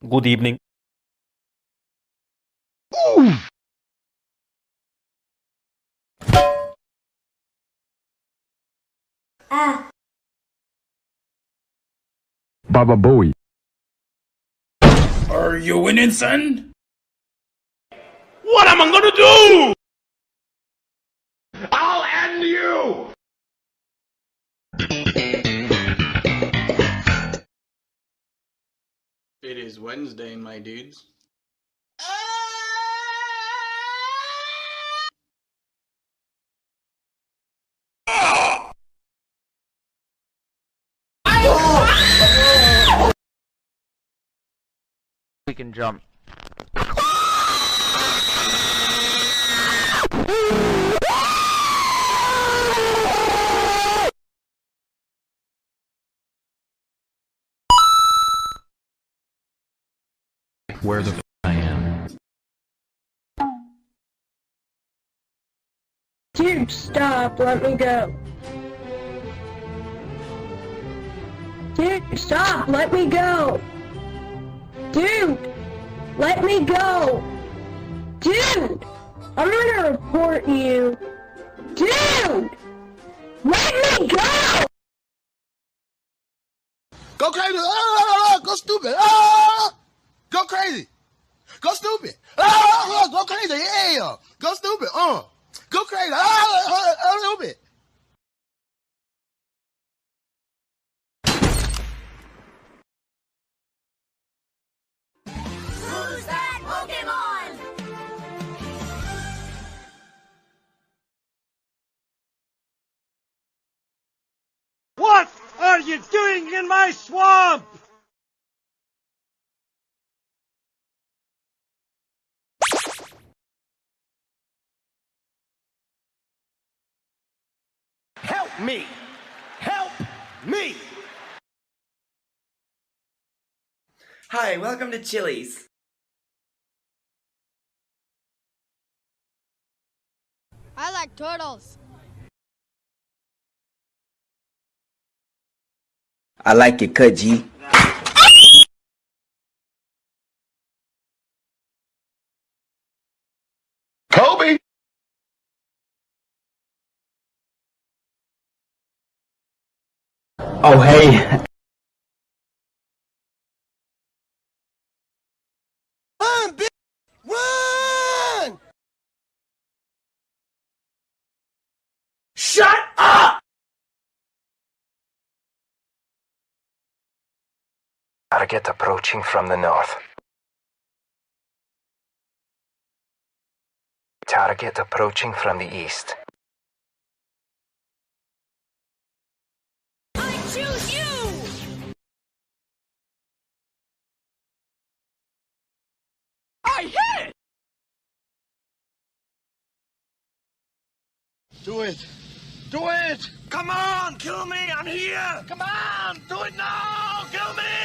Good evening. Ah, Baba Bowie. Are you winning, son? What am I gonna do? I'll end you! It is Wednesday, my dudes. We can jump. Where the I am. dude, stop. Let me go. Dude, stop. Let me go. Dude, let me go. Dude, I'm gonna report you. Dude, let me go. Go crazy! Ah, go stupid! Ah, go crazy! Go stupid! Ah, go crazy! Yeah! Go stupid! Go crazy! Stupid! Who's that Pokemon? What are you doing in my swamp? Help me! Help me! Hi, welcome to Chili's. I like turtles. I like it, cut G. Kobe! Oh, hey. Run, bitch! Run! Shut up! Target approaching from the north. Target approaching from the east. I choose you. I hit it! Do it! Do it! Come on, kill me! I'm here! Come on! Do it now! Kill me!